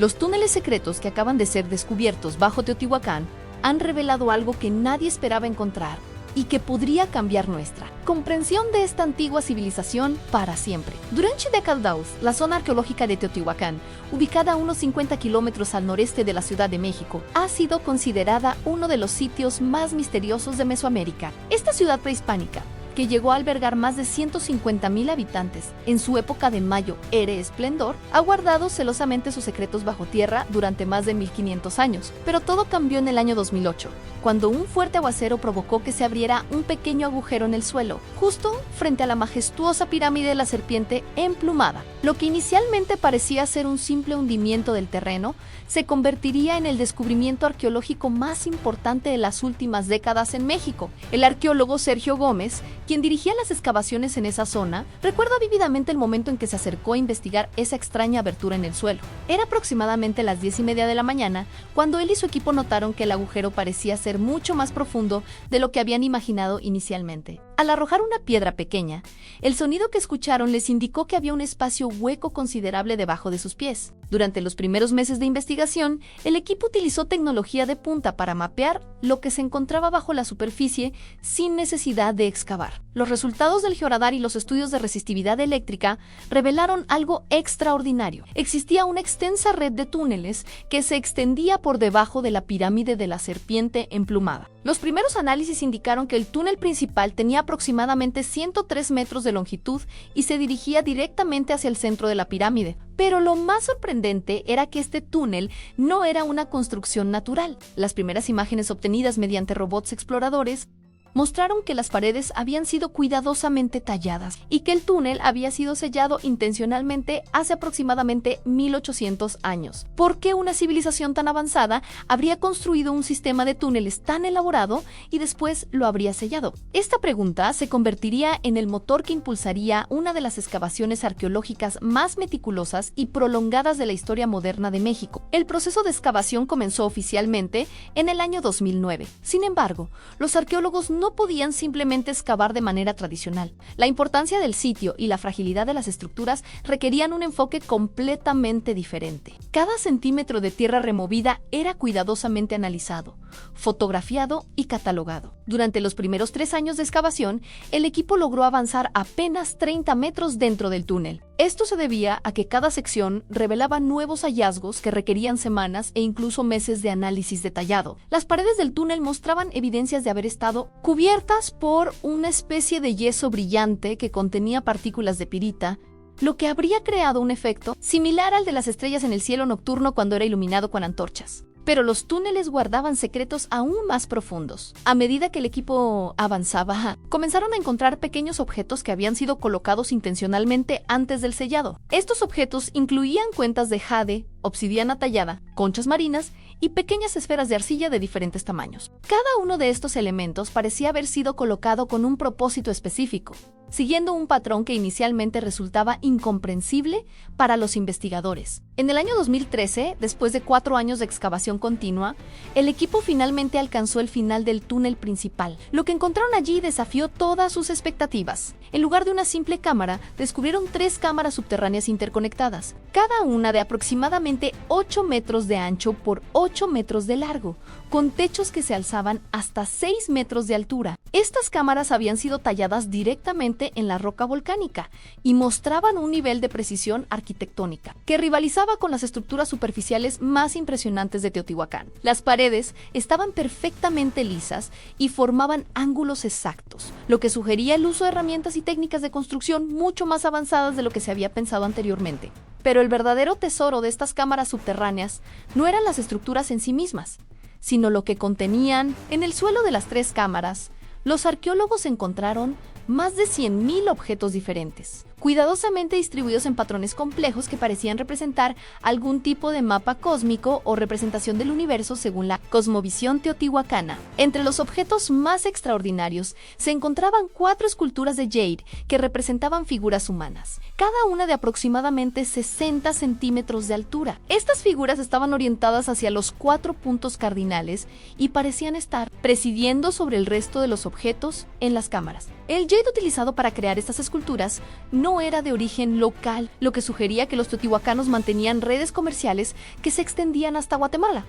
Los túneles secretos que acaban de ser descubiertos bajo Teotihuacán han revelado algo que nadie esperaba encontrar y que podría cambiar nuestra comprensión de esta antigua civilización para siempre. Durante décadas, la zona arqueológica de Teotihuacán, ubicada a unos 50 kilómetros al noreste de la Ciudad de México, ha sido considerada uno de los sitios más misteriosos de Mesoamérica. Esta ciudad prehispánica, que llegó a albergar más de 150,000 habitantes en su época de mayor esplendor, ha guardado celosamente sus secretos bajo tierra durante más de 1500 años. Pero todo cambió en el año 2008, cuando un fuerte aguacero provocó que se abriera un pequeño agujero en el suelo, justo frente a la majestuosa pirámide de la serpiente emplumada. Lo que inicialmente parecía ser un simple hundimiento del terreno, se convertiría en el descubrimiento arqueológico más importante de las últimas décadas en México. El arqueólogo Sergio Gómez, quien dirigía las excavaciones en esa zona, recuerda vívidamente el momento en que se acercó a investigar esa extraña abertura en el suelo. Era aproximadamente las 10:30 de la mañana cuando él y su equipo notaron que el agujero parecía ser mucho más profundo de lo que habían imaginado inicialmente. Al arrojar una piedra pequeña, el sonido que escucharon les indicó que había un espacio hueco considerable debajo de sus pies. Durante los primeros meses de investigación, el equipo utilizó tecnología de punta para mapear lo que se encontraba bajo la superficie sin necesidad de excavar. Los resultados del georadar y los estudios de resistividad eléctrica revelaron algo extraordinario. Existía una extensa red de túneles que se extendía por debajo de la pirámide de la serpiente emplumada. Los primeros análisis indicaron que el túnel principal tenía aproximadamente 103 metros de longitud y se dirigía directamente hacia el centro de la pirámide. Pero lo más sorprendente era que este túnel no era una construcción natural. Las primeras imágenes obtenidas mediante robots exploradores mostraron que las paredes habían sido cuidadosamente talladas y que el túnel había sido sellado intencionalmente hace aproximadamente 1800 años. ¿Por qué una civilización tan avanzada habría construido un sistema de túneles tan elaborado y después lo habría sellado? Esta pregunta se convertiría en el motor que impulsaría una de las excavaciones arqueológicas más meticulosas y prolongadas de la historia moderna de México. El proceso de excavación comenzó oficialmente en el año 2009. Sin embargo, los arqueólogos no podían simplemente excavar de manera tradicional. La importancia del sitio y la fragilidad de las estructuras requerían un enfoque completamente diferente. Cada centímetro de tierra removida era cuidadosamente analizado, fotografiado y catalogado. Durante los primeros 3 años de excavación, el equipo logró avanzar apenas 30 metros dentro del túnel. Esto se debía a que cada sección revelaba nuevos hallazgos que requerían semanas e incluso meses de análisis detallado. Las paredes del túnel mostraban evidencias de haber estado cubiertas por una especie de yeso brillante que contenía partículas de pirita, lo que habría creado un efecto similar al de las estrellas en el cielo nocturno cuando era iluminado con antorchas. Pero los túneles guardaban secretos aún más profundos. A medida que el equipo avanzaba, comenzaron a encontrar pequeños objetos que habían sido colocados intencionalmente antes del sellado. Estos objetos incluían cuentas de jade, obsidiana tallada, conchas marinas y pequeñas esferas de arcilla de diferentes tamaños. Cada uno de estos elementos parecía haber sido colocado con un propósito específico, siguiendo un patrón que inicialmente resultaba incomprensible para los investigadores. En el año 2013, después de 4 años de excavación continua, el equipo finalmente alcanzó el final del túnel principal. Lo que encontraron allí desafió todas sus expectativas. En lugar de una simple cámara, descubrieron 3 cámaras subterráneas interconectadas, cada una de aproximadamente 8 metros de ancho por 8 metros de largo, con techos que se alzaban hasta 6 metros de altura. Estas cámaras habían sido talladas directamente en la roca volcánica y mostraban un nivel de precisión arquitectónica que rivalizaba con las estructuras superficiales más impresionantes de Teotihuacán. Las paredes estaban perfectamente lisas y formaban ángulos exactos, lo que sugería el uso de herramientas y técnicas de construcción mucho más avanzadas de lo que se había pensado anteriormente. Pero el verdadero tesoro de estas cámaras subterráneas no eran las estructuras en sí mismas, sino lo que contenían. En el suelo de las 3 cámaras, los arqueólogos encontraron más de 100,000 objetos diferentes, cuidadosamente distribuidos en patrones complejos que parecían representar algún tipo de mapa cósmico o representación del universo según la cosmovisión teotihuacana. Entre los objetos más extraordinarios se encontraban 4 esculturas de jade que representaban figuras humanas, cada una de aproximadamente 60 centímetros de altura. Estas figuras estaban orientadas hacia los 4 puntos cardinales y parecían estar presidiendo sobre el resto de los objetos en las cámaras. El jade utilizado para crear estas esculturas no no era de origen local, lo que sugería que los teotihuacanos mantenían redes comerciales que se extendían hasta Guatemala,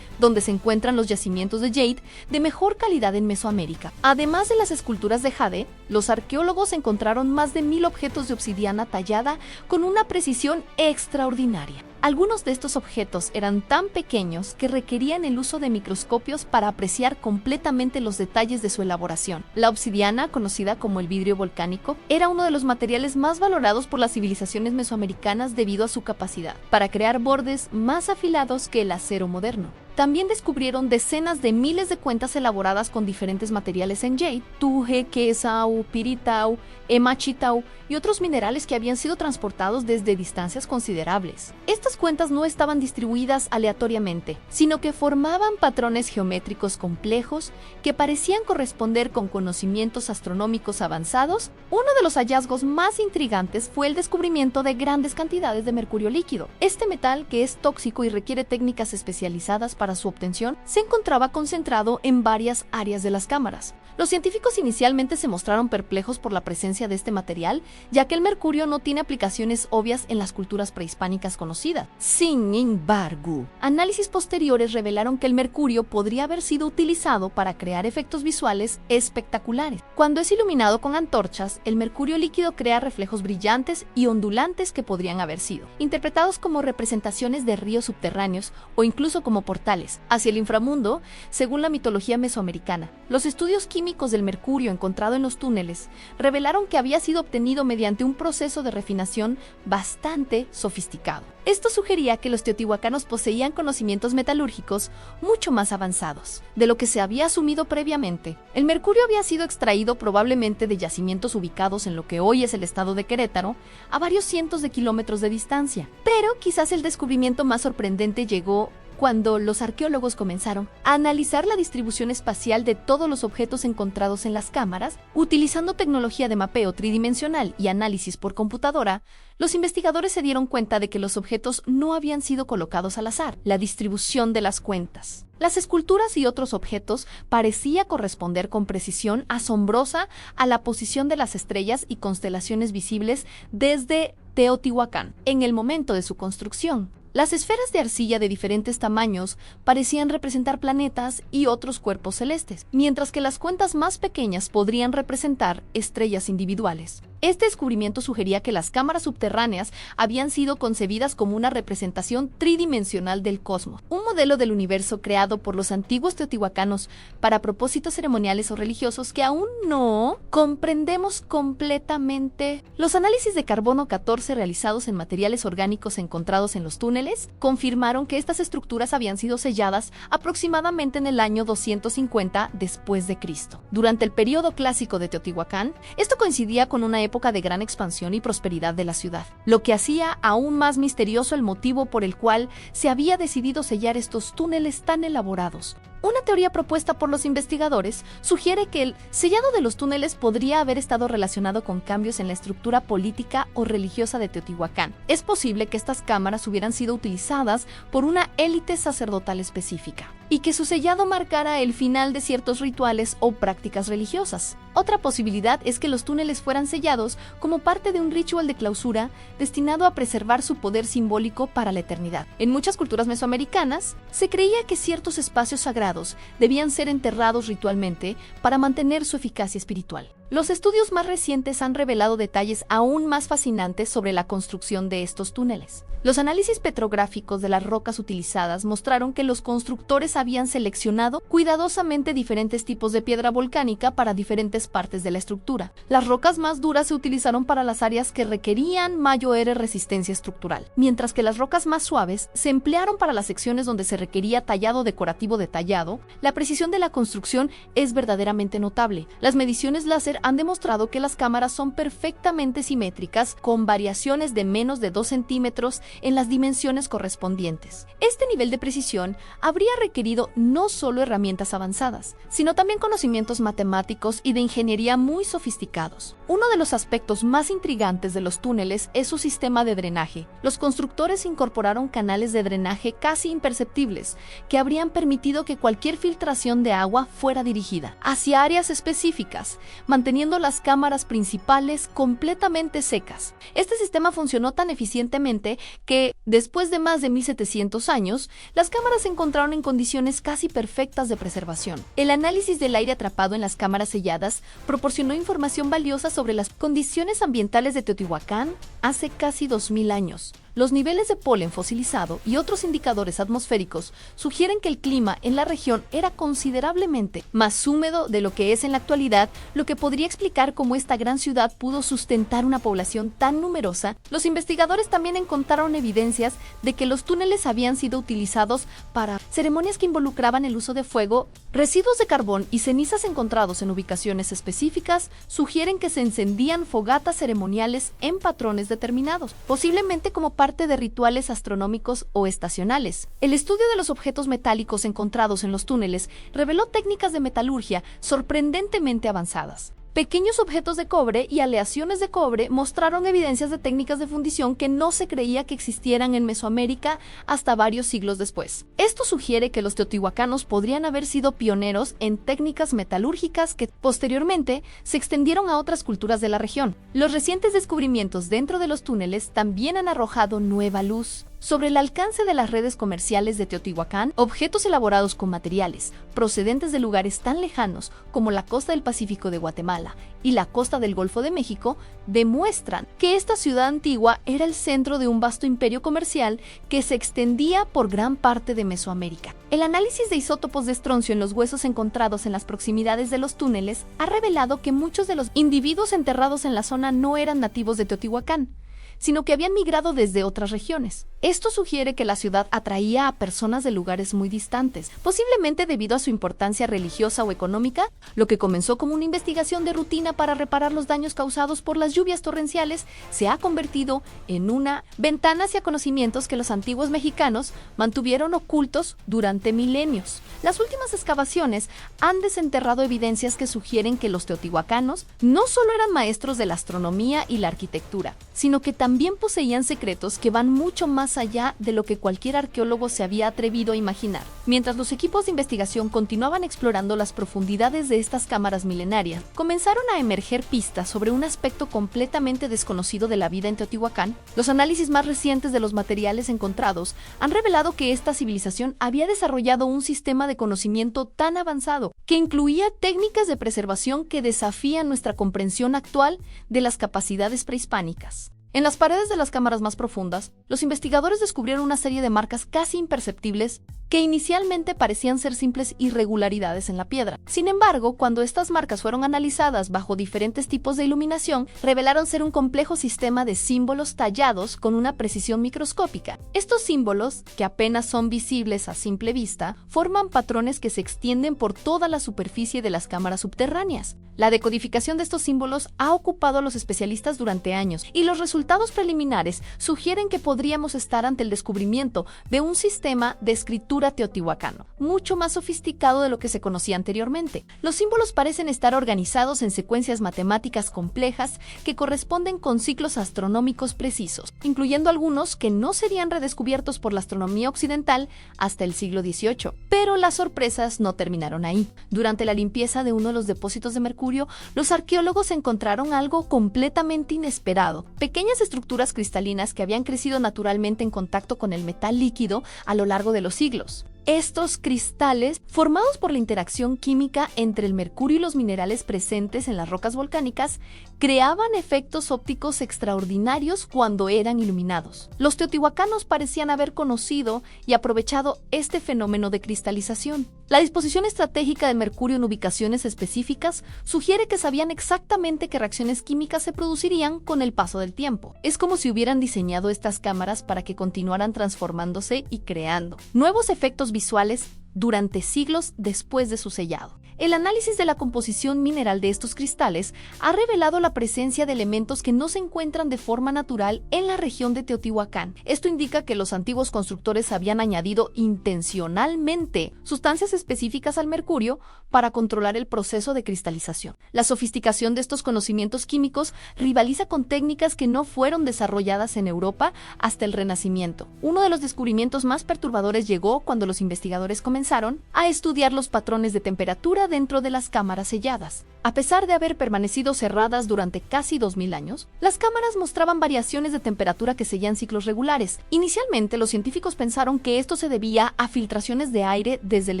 donde se encuentran los yacimientos de jade de mejor calidad en Mesoamérica. Además de las esculturas de jade, los arqueólogos encontraron más de 1000 objetos de obsidiana tallada con una precisión extraordinaria. Algunos de estos objetos eran tan pequeños que requerían el uso de microscopios para apreciar completamente los detalles de su elaboración. La obsidiana, conocida como el vidrio volcánico, era uno de los materiales más valorados por las civilizaciones mesoamericanas debido a su capacidad para crear bordes más afilados que el acero moderno. También descubrieron decenas de miles de cuentas elaboradas con diferentes materiales en jade, tuje, quesau, piritau, emachitau y otros minerales que habían sido transportados desde distancias considerables. Estas cuentas no estaban distribuidas aleatoriamente, sino que formaban patrones geométricos complejos que parecían corresponder con conocimientos astronómicos avanzados. Uno de los hallazgos más intrigantes fue el descubrimiento de grandes cantidades de mercurio líquido. Este metal, que es tóxico y requiere técnicas especializadas para su obtención, se encontraba concentrado en varias áreas de las cámaras. Los científicos inicialmente se mostraron perplejos por la presencia de este material, ya que el mercurio no tiene aplicaciones obvias en las culturas prehispánicas conocidas. Sin embargo, análisis posteriores revelaron que el mercurio podría haber sido utilizado para crear efectos visuales espectaculares. Cuando es iluminado con antorchas, el mercurio líquido crea reflejos brillantes y ondulantes que podrían haber sido interpretados como representaciones de ríos subterráneos o incluso como portales hacia el inframundo, según la mitología mesoamericana. Los estudios químicos del mercurio encontrado en los túneles revelaron que había sido obtenido mediante un proceso de refinación bastante sofisticado. Esto sugería que los teotihuacanos poseían conocimientos metalúrgicos mucho más avanzados de lo que se había asumido previamente. El mercurio había sido extraído probablemente de yacimientos ubicados en lo que hoy es el estado de Querétaro, a varios cientos de kilómetros de distancia. Pero quizás el descubrimiento más sorprendente llegó cuando los arqueólogos comenzaron a analizar la distribución espacial de todos los objetos encontrados en las cámaras. Utilizando tecnología de mapeo tridimensional y análisis por computadora, los investigadores se dieron cuenta de que los objetos no habían sido colocados al azar. La distribución de las cuentas, las esculturas y otros objetos parecía corresponder con precisión asombrosa a la posición de las estrellas y constelaciones visibles desde Teotihuacán en el momento de su construcción. Las esferas de arcilla de diferentes tamaños parecían representar planetas y otros cuerpos celestes, mientras que las cuentas más pequeñas podrían representar estrellas individuales. Este descubrimiento sugería que las cámaras subterráneas habían sido concebidas como una representación tridimensional del cosmos, un modelo del universo creado por los antiguos teotihuacanos para propósitos ceremoniales o religiosos que aún no comprendemos completamente. Los análisis de carbono 14 realizados en materiales orgánicos encontrados en los túneles confirmaron que estas estructuras habían sido selladas aproximadamente en el año 250 después de Cristo. Durante el periodo clásico de Teotihuacán, esto coincidía con una época de gran expansión y prosperidad de la ciudad, lo que hacía aún más misterioso el motivo por el cual se había decidido sellar estos túneles tan elaborados. Una teoría propuesta por los investigadores sugiere que el sellado de los túneles podría haber estado relacionado con cambios en la estructura política o religiosa de Teotihuacán. Es posible que estas cámaras hubieran sido utilizadas por una élite sacerdotal específica y que su sellado marcara el final de ciertos rituales o prácticas religiosas. Otra posibilidad es que los túneles fueran sellados como parte de un ritual de clausura destinado a preservar su poder simbólico para la eternidad. En muchas culturas mesoamericanas, se creía que ciertos espacios sagrados debían ser enterrados ritualmente para mantener su eficacia espiritual. Los estudios más recientes han revelado detalles aún más fascinantes sobre la construcción de estos túneles. Los análisis petrográficos de las rocas utilizadas mostraron que los constructores habían seleccionado cuidadosamente diferentes tipos de piedra volcánica para diferentes partes de la estructura. Las rocas más duras se utilizaron para las áreas que requerían mayor resistencia estructural, mientras que las rocas más suaves se emplearon para las secciones donde se requería tallado decorativo detallado. La precisión de la construcción es verdaderamente notable. Las mediciones láser han demostrado que las cámaras son perfectamente simétricas, con variaciones de menos de 2 centímetros en las dimensiones correspondientes. Este nivel de precisión habría requerido no solo herramientas avanzadas, sino también conocimientos matemáticos y de ingeniería muy sofisticados. Uno de los aspectos más intrigantes de los túneles es su sistema de drenaje. Los constructores incorporaron canales de drenaje casi imperceptibles, que habrían permitido que cualquier filtración de agua fuera dirigida hacia áreas específicas, manteniendo manteniendo las cámaras principales completamente secas. Este sistema funcionó tan eficientemente que, después de más de 1700 años, las cámaras se encontraron en condiciones casi perfectas de preservación. El análisis del aire atrapado en las cámaras selladas proporcionó información valiosa sobre las condiciones ambientales de Teotihuacán hace casi 2000 años. Los niveles de polen fosilizado y otros indicadores atmosféricos sugieren que el clima en la región era considerablemente más húmedo de lo que es en la actualidad, lo que podría explicar cómo esta gran ciudad pudo sustentar una población tan numerosa. Los investigadores también encontraron evidencias de que los túneles habían sido utilizados para ceremonias que involucraban el uso de fuego. Residuos de carbón y cenizas encontrados en ubicaciones específicas sugieren que se encendían fogatas ceremoniales en patrones determinados, posiblemente como parte de rituales astronómicos o estacionales. El estudio de los objetos metálicos encontrados en los túneles reveló técnicas de metalurgia sorprendentemente avanzadas. Pequeños objetos de cobre y aleaciones de cobre mostraron evidencias de técnicas de fundición que no se creía que existieran en Mesoamérica hasta varios siglos después. Esto sugiere que los teotihuacanos podrían haber sido pioneros en técnicas metalúrgicas que posteriormente se extendieron a otras culturas de la región. Los recientes descubrimientos dentro de los túneles también han arrojado nueva luz sobre el alcance de las redes comerciales de Teotihuacán. Objetos elaborados con materiales procedentes de lugares tan lejanos como la costa del Pacífico de Guatemala y la costa del Golfo de México demuestran que esta ciudad antigua era el centro de un vasto imperio comercial que se extendía por gran parte de Mesoamérica. El análisis de isótopos de estroncio en los huesos encontrados en las proximidades de los túneles ha revelado que muchos de los individuos enterrados en la zona no eran nativos de Teotihuacán, sino que habían migrado desde otras regiones. Esto sugiere que la ciudad atraía a personas de lugares muy distantes, posiblemente debido a su importancia religiosa o económica. Lo que comenzó como una investigación de rutina para reparar los daños causados por las lluvias torrenciales se ha convertido en una ventana hacia conocimientos que los antiguos mexicanos mantuvieron ocultos durante milenios. Las últimas excavaciones han desenterrado evidencias que sugieren que los teotihuacanos no solo eran maestros de la astronomía y la arquitectura, sino que también poseían secretos que van mucho más allá de lo que cualquier arqueólogo se había atrevido a imaginar. Mientras los equipos de investigación continuaban explorando las profundidades de estas cámaras milenarias, comenzaron a emerger pistas sobre un aspecto completamente desconocido de la vida en Teotihuacán. Los análisis más recientes de los materiales encontrados han revelado que esta civilización había desarrollado un sistema de conocimiento tan avanzado que incluía técnicas de preservación que desafían nuestra comprensión actual de las capacidades prehispánicas. En las paredes de las cámaras más profundas, los investigadores descubrieron una serie de marcas casi imperceptibles que inicialmente parecían ser simples irregularidades en la piedra. Sin embargo, cuando estas marcas fueron analizadas bajo diferentes tipos de iluminación, revelaron ser un complejo sistema de símbolos tallados con una precisión microscópica. Estos símbolos, que apenas son visibles a simple vista, forman patrones que se extienden por toda la superficie de las cámaras subterráneas. La decodificación de estos símbolos ha ocupado a los especialistas durante años, y los resultados preliminares sugieren que podríamos estar ante el descubrimiento de un sistema de escritura teotihuacano, mucho más sofisticado de lo que se conocía anteriormente. Los símbolos parecen estar organizados en secuencias matemáticas complejas que corresponden con ciclos astronómicos precisos, incluyendo algunos que no serían redescubiertos por la astronomía occidental hasta el siglo XVIII. Pero las sorpresas no terminaron ahí. Durante la limpieza de uno de los depósitos de mercurio, los arqueólogos encontraron algo completamente inesperado: pequeñas estructuras cristalinas que habían crecido naturalmente en contacto con el metal líquido a lo largo de los siglos. Estos cristales, formados por la interacción química entre el mercurio y los minerales presentes en las rocas volcánicas, creaban efectos ópticos extraordinarios cuando eran iluminados. Los teotihuacanos parecían haber conocido y aprovechado este fenómeno de cristalización. La disposición estratégica del mercurio en ubicaciones específicas sugiere que sabían exactamente qué reacciones químicas se producirían con el paso del tiempo. Es como si hubieran diseñado estas cámaras para que continuaran transformándose y creando nuevos efectos visuales durante siglos después de su sellado. El análisis de la composición mineral de estos cristales ha revelado la presencia de elementos que no se encuentran de forma natural en la región de Teotihuacán. Esto indica que los antiguos constructores habían añadido intencionalmente sustancias específicas al mercurio para controlar el proceso de cristalización. La sofisticación de estos conocimientos químicos rivaliza con técnicas que no fueron desarrolladas en Europa hasta el Renacimiento. Uno de los descubrimientos más perturbadores llegó cuando los investigadores comenzaron a estudiar los patrones de temperatura dentro de las cámaras selladas. A pesar de haber permanecido cerradas durante casi 2000 años, las cámaras mostraban variaciones de temperatura que seguían ciclos regulares. Inicialmente, los científicos pensaron que esto se debía a filtraciones de aire desde el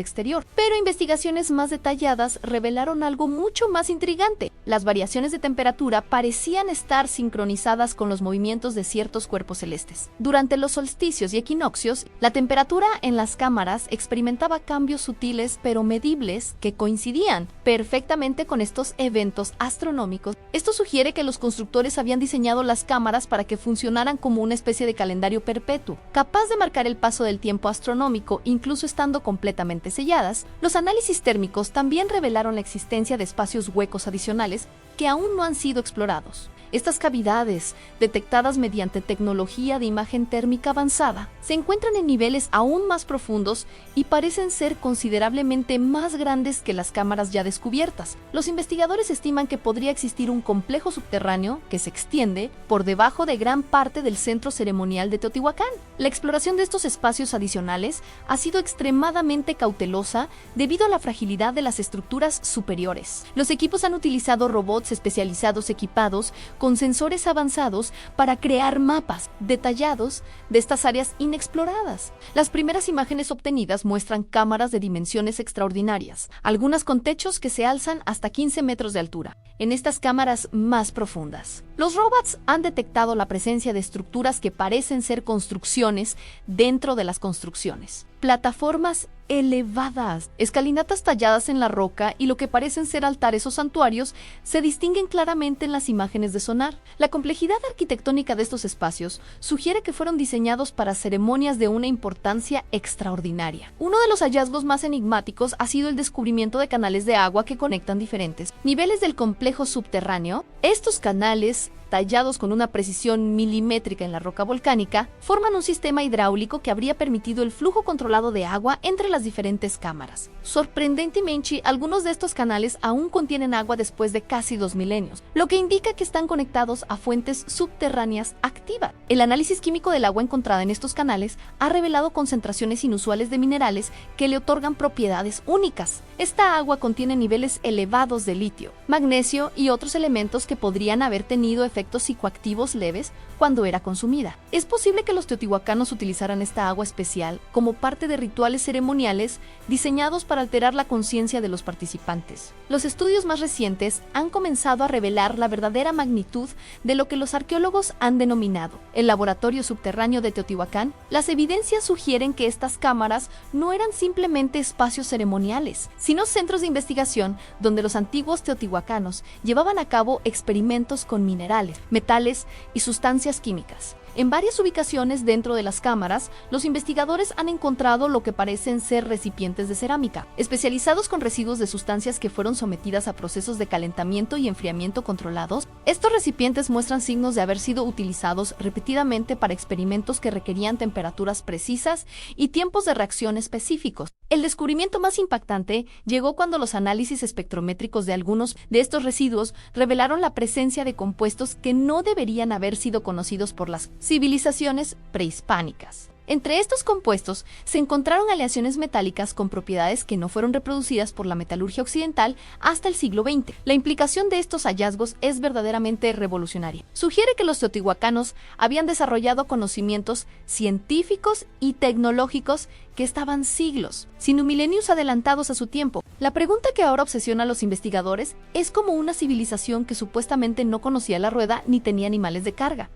exterior, pero investigaciones más detalladas revelaron algo mucho más intrigante. Las variaciones de temperatura parecían estar sincronizadas con los movimientos de ciertos cuerpos celestes. Durante los solsticios y equinoccios, la temperatura en las cámaras experimentaba cambios sutiles pero medibles que coincidían perfectamente con estos eventos astronómicos. Esto sugiere que los constructores habían diseñado las cámaras para que funcionaran como una especie de calendario perpetuo, capaz de marcar el paso del tiempo astronómico incluso estando completamente selladas. Los análisis térmicos también revelaron la existencia de espacios huecos adicionales que aún no han sido explorados. Estas cavidades, detectadas mediante tecnología de imagen térmica avanzada, se encuentran en niveles aún más profundos y parecen ser considerablemente más grandes que las cámaras ya descubiertas. Los investigadores estiman que podría existir un complejo subterráneo que se extiende por debajo de gran parte del centro ceremonial de Teotihuacán. La exploración de estos espacios adicionales ha sido extremadamente cautelosa debido a la fragilidad de las estructuras superiores. Los equipos han utilizado robots especializados equipados con sensores avanzados para crear mapas detallados de estas áreas inexploradas. Las primeras imágenes obtenidas muestran cámaras de dimensiones extraordinarias, algunas con techos que se alzan hasta 15 metros de altura, en estas cámaras más profundas. Los robots han detectado la presencia de estructuras que parecen ser construcciones dentro de las construcciones. Plataformas elevadas, escalinatas talladas en la roca y lo que parecen ser altares o santuarios se distinguen claramente en las imágenes de sonar. La complejidad arquitectónica de estos espacios sugiere que fueron diseñados para ceremonias de una importancia extraordinaria. Uno de los hallazgos más enigmáticos ha sido el descubrimiento de canales de agua que conectan diferentes niveles del complejo subterráneo. Estos canales, tallados con una precisión milimétrica en la roca volcánica, forman un sistema hidráulico que habría permitido el flujo controlado de agua entre las diferentes cámaras. Sorprendentemente, algunos de estos canales aún contienen agua después de casi 2 milenios, lo que indica que están conectados a fuentes subterráneas activas. El análisis químico del agua encontrada en estos canales ha revelado concentraciones inusuales de minerales que le otorgan propiedades únicas. Esta agua contiene niveles elevados de litio, magnesio y otros elementos que podrían haber tenido efectos psicoactivos leves cuando era consumida. Es posible que los teotihuacanos utilizaran esta agua especial como parte de rituales ceremoniales diseñados para alterar la conciencia de los participantes. Los estudios más recientes han comenzado a revelar la verdadera magnitud de lo que los arqueólogos han denominado el laboratorio subterráneo de Teotihuacán. Las evidencias sugieren que estas cámaras no eran simplemente espacios ceremoniales, sino centros de investigación donde los antiguos teotihuacanos llevaban a cabo experimentos con minerales, metales y sustancias químicas. En varias ubicaciones dentro de las cámaras, los investigadores han encontrado lo que parecen ser recipientes de cerámica, especializados con residuos de sustancias que fueron sometidas a procesos de calentamiento y enfriamiento controlados. Estos recipientes muestran signos de haber sido utilizados repetidamente para experimentos que requerían temperaturas precisas y tiempos de reacción específicos. El descubrimiento más impactante llegó cuando los análisis espectrométricos de algunos de estos residuos revelaron la presencia de compuestos que no deberían haber sido conocidos por las civilizaciones prehispánicas. Entre estos compuestos se encontraron aleaciones metálicas con propiedades que no fueron reproducidas por la metalurgia occidental hasta el siglo XX. La implicación de estos hallazgos es verdaderamente revolucionaria. Sugiere que los teotihuacanos habían desarrollado conocimientos científicos y tecnológicos que estaban siglos, sino milenios adelantados a su tiempo. La pregunta que ahora obsesiona a los investigadores es cómo una civilización que supuestamente no conocía la rueda ni tenía animales de carga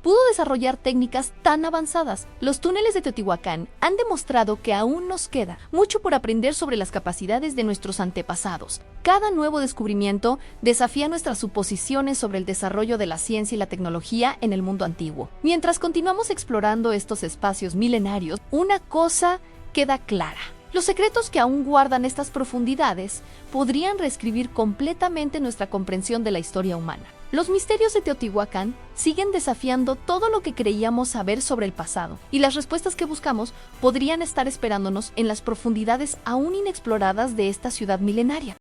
pudo desarrollar técnicas tan avanzadas. Los túneles de Teotihuacán han demostrado que aún nos queda mucho por aprender sobre las capacidades de nuestros antepasados. Cada nuevo descubrimiento desafía nuestras suposiciones sobre el desarrollo de la ciencia y la tecnología en el mundo antiguo. Mientras continuamos explorando estos espacios milenarios, una cosa queda clara. Los secretos que aún guardan estas profundidades podrían reescribir completamente nuestra comprensión de la historia humana. Los misterios de Teotihuacán siguen desafiando todo lo que creíamos saber sobre el pasado, y las respuestas que buscamos podrían estar esperándonos en las profundidades aún inexploradas de esta ciudad milenaria.